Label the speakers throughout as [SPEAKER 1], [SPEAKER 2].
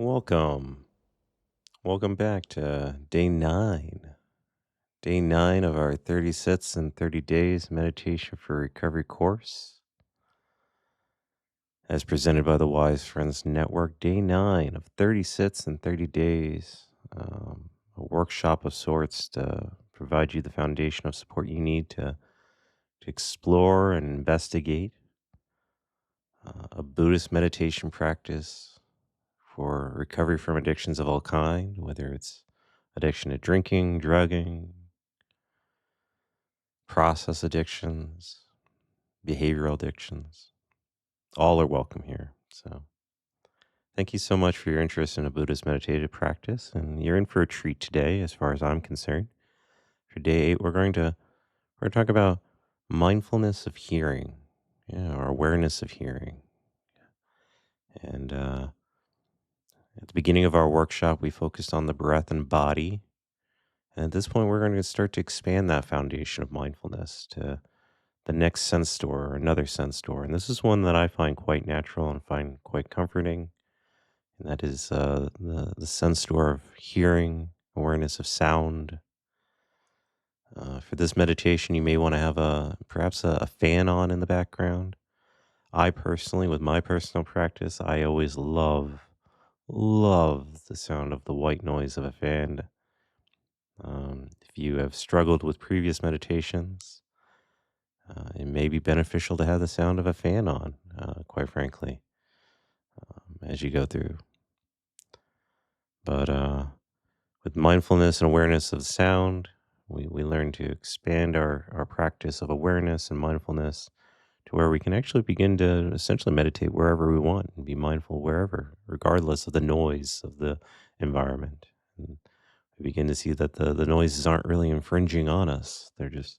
[SPEAKER 1] Welcome. Welcome back to day nine. Day nine of our 30 sits and 30 days meditation for recovery course, as presented by the Wise Friends Network. Day nine of 30 sits and 30 days. A workshop of sorts to provide you the foundation of support you need to explore and investigate a Buddhist meditation practice for recovery from addictions of all kind, whether it's addiction to drinking, drugging, process addictions, behavioral addictions. All are welcome here. So thank you so much for your interest in a Buddhist meditative practice. And you're in for a treat today, as far as I'm concerned. For day 8, we're going to talk about mindfulness of hearing, or awareness of hearing. And at the beginning of our workshop, we focused on the breath and body. And at this point, we're going to start to expand that foundation of mindfulness to the next sense door or another sense door. And this is one that I find quite natural and find quite comforting. And that is the sense door of hearing, awareness of sound. For this meditation, you may want to have perhaps a fan on in the background. I personally, with my personal practice, I always love the sound of the white noise of a fan. If you have struggled with previous meditations, it may be beneficial to have the sound of a fan on, quite frankly, as you go through. But with mindfulness and awareness of sound, we learn to expand our practice of awareness and mindfulness to where we can actually begin to essentially meditate wherever we want and be mindful wherever, regardless of the noise of the environment. And we begin to see that the noises aren't really infringing on us. They're just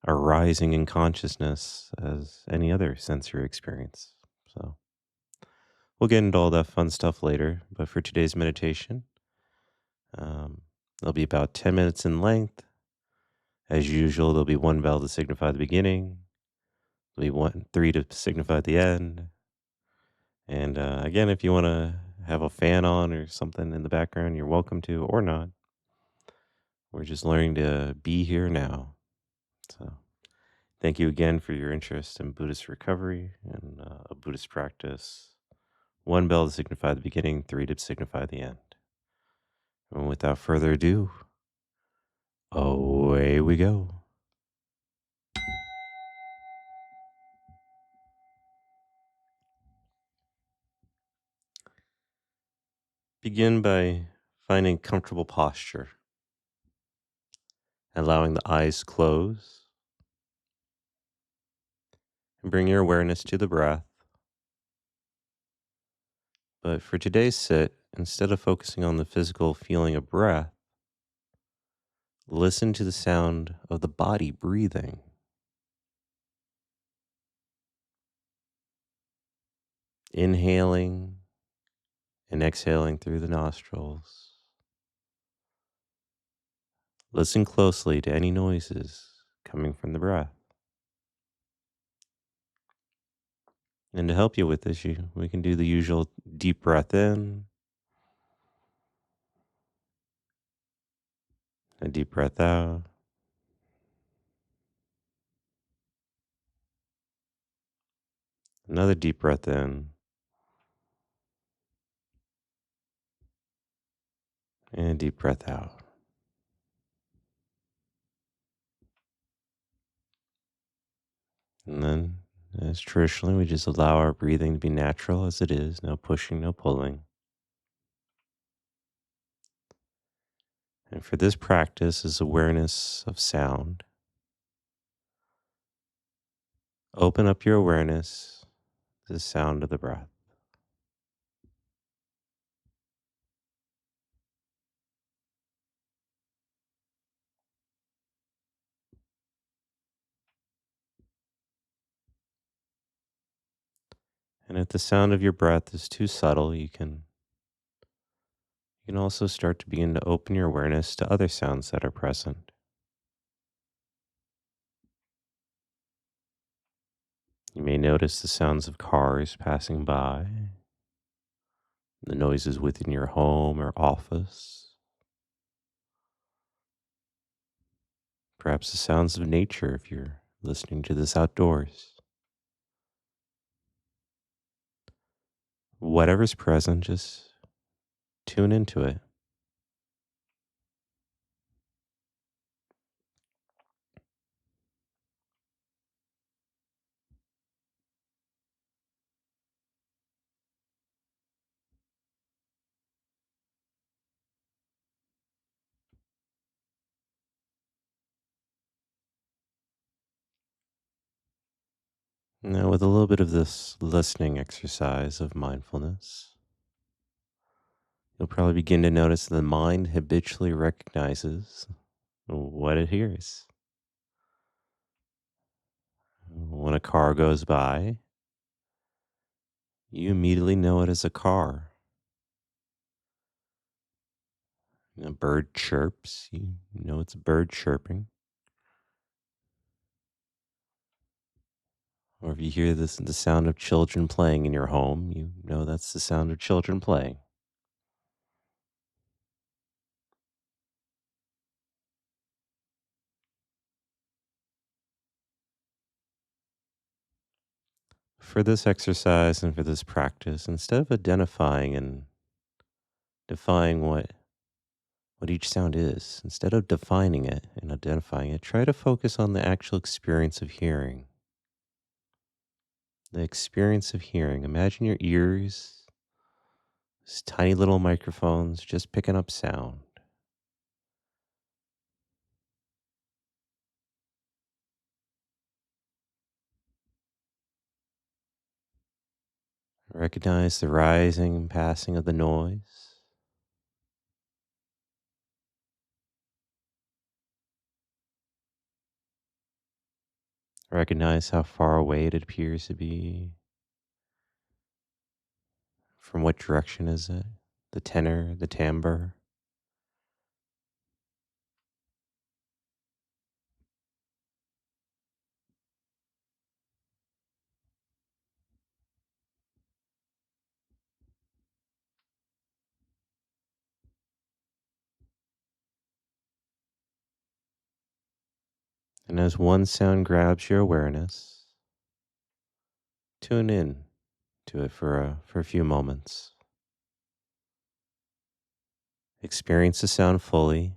[SPEAKER 1] arising in consciousness as any other sensory experience. So we'll get into all that fun stuff later. But for today's meditation, it'll be about 10 minutes in length. As usual, there'll be one bell to signify the beginning. There'll be three to signify the end. And again, if you want to have a fan on or something in the background, you're welcome to, or not. We're just learning to be here now. So thank you again for your interest in Buddhist recovery and a Buddhist practice. One bell to signify the beginning, three to signify the end. And without further ado, away we go. Begin by finding comfortable posture, allowing the eyes close, and bring your awareness to the breath. But for today's sit, instead of focusing on the physical feeling of breath, listen to the sound of the body breathing. Inhaling and exhaling through the nostrils. Listen closely to any noises coming from the breath. And to help you with this, we can do the usual deep breath in, a deep breath out, another deep breath in, and a deep breath out. And then, as traditionally, we just allow our breathing to be natural as it is, no pushing, no pulling. And for this practice is awareness of sound. Open up your awareness to the sound of the breath. And if the sound of your breath is too subtle, you can also start to begin to open your awareness to other sounds that are present. You may notice the sounds of cars passing by, the noises within your home or office, perhaps the sounds of nature if you're listening to this outdoors. Whatever's present, just tune into it. Now, with a little bit of this listening exercise of mindfulness, you'll probably begin to notice that the mind habitually recognizes what it hears. When a car goes by, you immediately know it as a car. A bird chirps, you know it's a bird chirping. Or if you hear the sound of children playing in your home, you know that's the sound of children playing. For this exercise and for this practice, instead of identifying and defining what each sound is, instead of defining it and identifying it, try to focus on the actual experience of hearing. The experience of hearing. Imagine your ears, these tiny little microphones just picking up sound. Recognize the rising and passing of the noise. Recognize how far away it appears to be. From what direction is it? The tenor, the timbre. And as one sound grabs your awareness, tune in to it for a few moments. Experience the sound fully.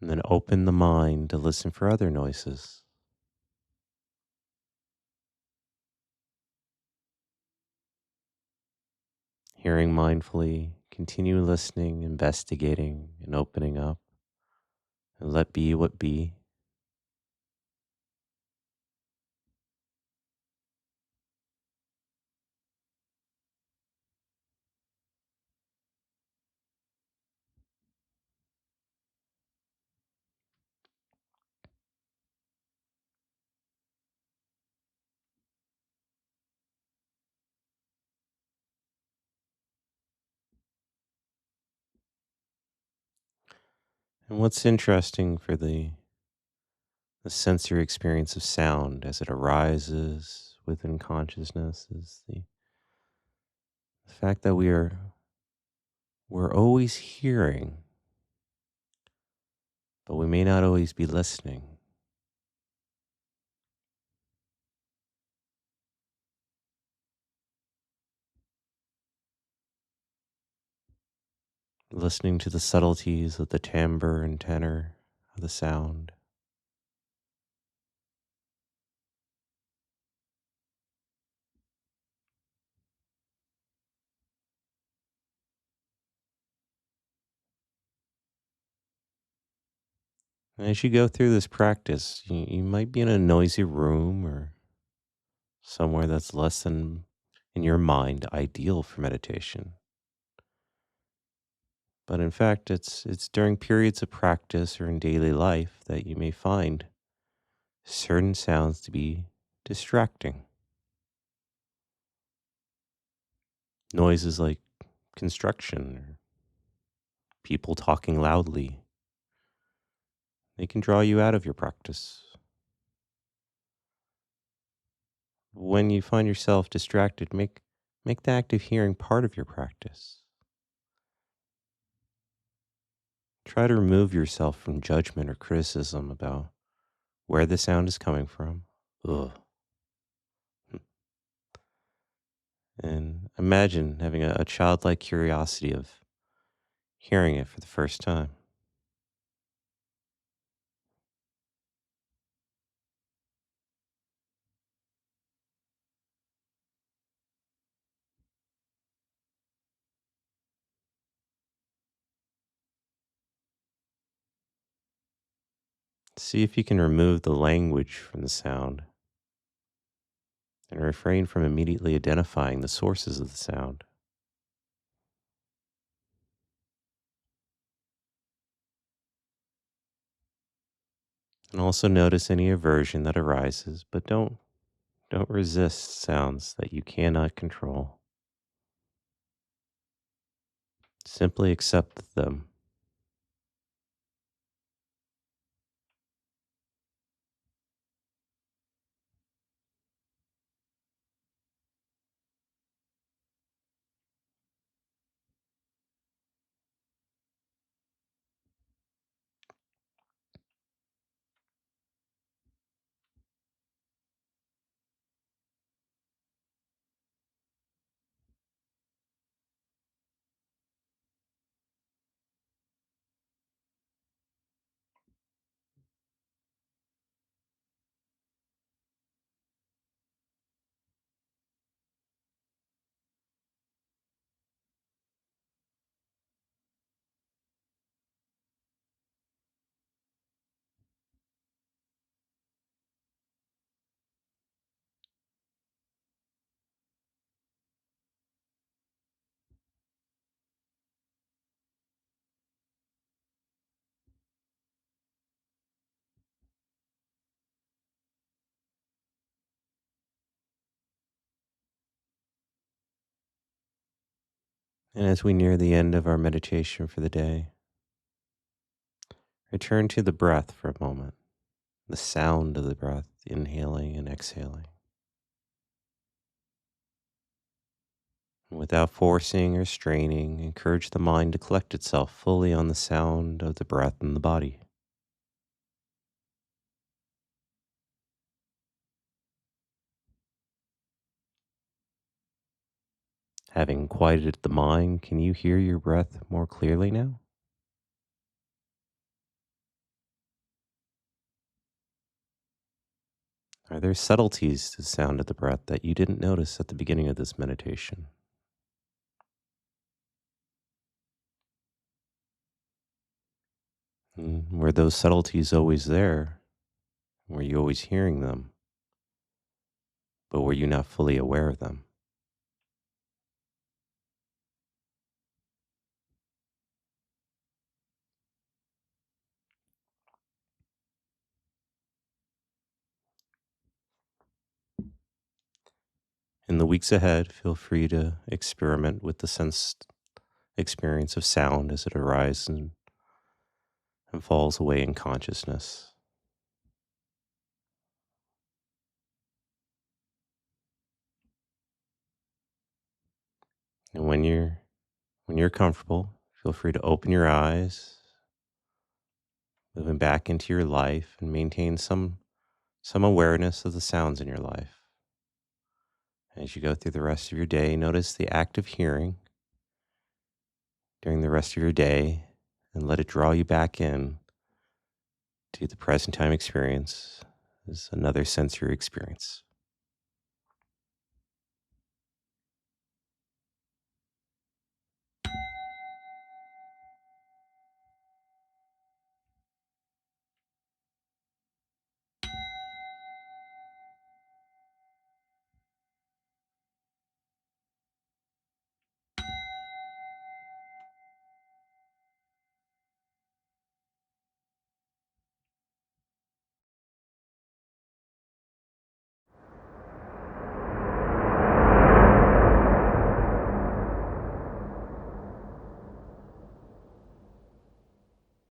[SPEAKER 1] And then open the mind to listen for other noises. Hearing mindfully, continue listening, investigating, and opening up. And let be what be. And what's interesting for the sensory experience of sound as it arises within consciousness is the fact that we're always hearing, but we may not always be listening. Listening to the subtleties of the timbre and tenor of the sound. And as you go through this practice, you might be in a noisy room or somewhere that's less than, in your mind, ideal for meditation. But in fact, it's during periods of practice or in daily life that you may find certain sounds to be distracting. Noises like construction or people talking loudly, They can draw you out of your practice. When you find yourself distracted, make the act of hearing part of your practice. Try to remove yourself from judgment or criticism about where the sound is coming from. Ugh. And imagine having a childlike curiosity of hearing it for the first time. See if you can remove the language from the sound and refrain from immediately identifying the sources of the sound. And also notice any aversion that arises, but don't resist sounds that you cannot control. Simply accept them. And as we near the end of our meditation for the day, return to the breath for a moment, the sound of the breath, inhaling and exhaling. Without forcing or straining, encourage the mind to collect itself fully on the sound of the breath in the body. Having quieted the mind, can you hear your breath more clearly now? Are there subtleties to the sound of the breath that you didn't notice at the beginning of this meditation? Were those subtleties always there? Were you always hearing them, but were you not fully aware of them? In the weeks ahead, feel free to experiment with the sensed experience of sound as it arises and falls away in consciousness. And when you're comfortable, feel free to open your eyes, moving back into your life and maintain some awareness of the sounds in your life. As you go through the rest of your day, notice the act of hearing during the rest of your day and let it draw you back in to the present time experience as another sensory experience.